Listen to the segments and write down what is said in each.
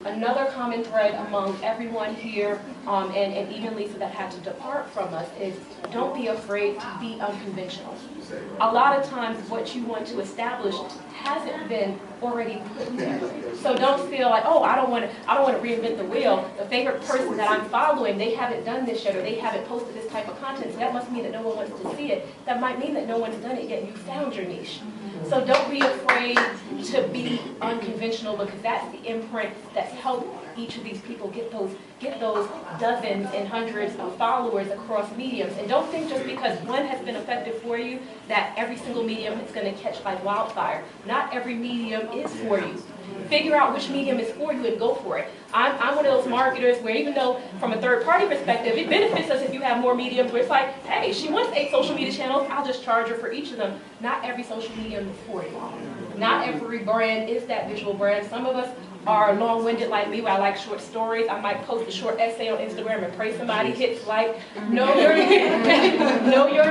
Another common thread among everyone here, and even Lisa that had to depart from us, is don't be afraid to be unconventional. A lot of times what you want to establish hasn't been already put there. So don't feel like, oh, I don't want to reinvent the wheel. The favorite person that I'm following, they haven't done this yet, or they haven't posted this type of content, so that must mean that no one wants to see it. That might mean that no one's done it yet. You found your niche. So don't be afraid to be unconventional, because that's the imprint that's helped each of these people get those dozens and hundreds of followers across mediums. And don't think just because one has been effective for you that every single medium is going to catch like wildfire. Not every medium is for you. Figure out which medium is for you and go for it. I'm one of those marketers where, even though from a third-party perspective, it benefits us if you have more mediums, where it's like, hey, she wants 8 social media channels, I'll just charge her for each of them. Not every social medium is for you. Not every brand is that visual brand. Some of us are long-winded like me, where I like short stories. I might post a short essay on Instagram and pray somebody hits like. Know your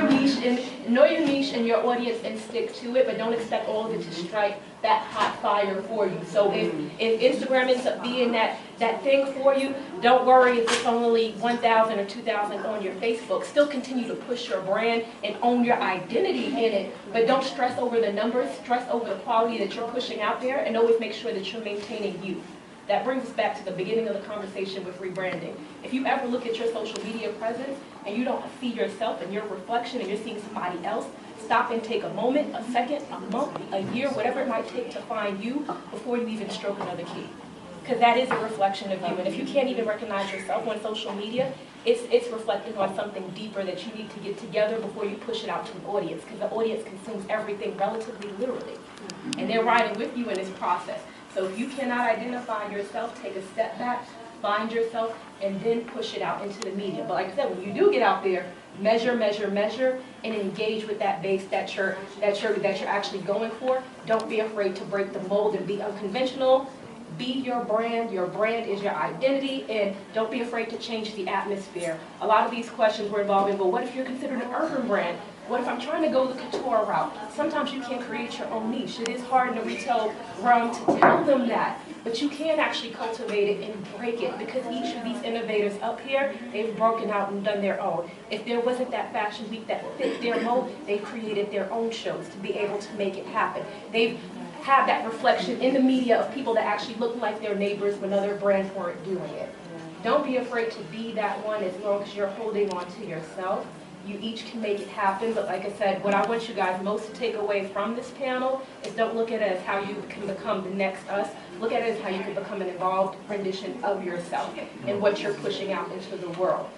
niche and your audience and stick to it, but don't expect all of it to strike that hot fire for you. So if Instagram ends up being that thing for you, don't worry if it's only 1,000 or 2,000 on your Facebook. Still continue to push your brand and own your identity in it, but don't stress over the numbers, stress over the quality that you're pushing out there, and always make sure that you're maintaining you. That brings us back to the beginning of the conversation with rebranding. If you ever look at your social media presence and you don't see yourself and your reflection and you're seeing somebody else, stop and take a moment, a second, a month, a year, whatever it might take to find you before you even stroke another key. Because that is a reflection of you. And if you can't even recognize yourself on social media, it's reflecting on something deeper that you need to get together before you push it out to an audience. Because the audience consumes everything relatively literally. And they're riding with you in this process. So if you cannot identify yourself, take a step back, find yourself, and then push it out into the media. But like I said, when you do get out there, measure, measure, measure, and engage with that base that you're actually going for. Don't be afraid to break the mold and be unconventional. Be your brand. Your brand is your identity, and don't be afraid to change the atmosphere. A lot of these questions were involving, well, what if you're considered an urban brand? What if I'm trying to go the couture route? Sometimes you can't create your own niche. It is hard in the retail realm to tell them that, but you can actually cultivate it and break it, because each of these innovators up here, they've broken out and done their own. If there wasn't that fashion week that fit their mold, they created their own shows to be able to make it happen. They've had that reflection in the media of people that actually look like their neighbors when other brands weren't doing it. Don't be afraid to be that one, as long as you're holding on to yourself. You each can make it happen, but like I said, what I want you guys most to take away from this panel is don't look at it as how you can become the next us. Look at it as how you can become an evolved rendition of yourself and what you're pushing out into the world.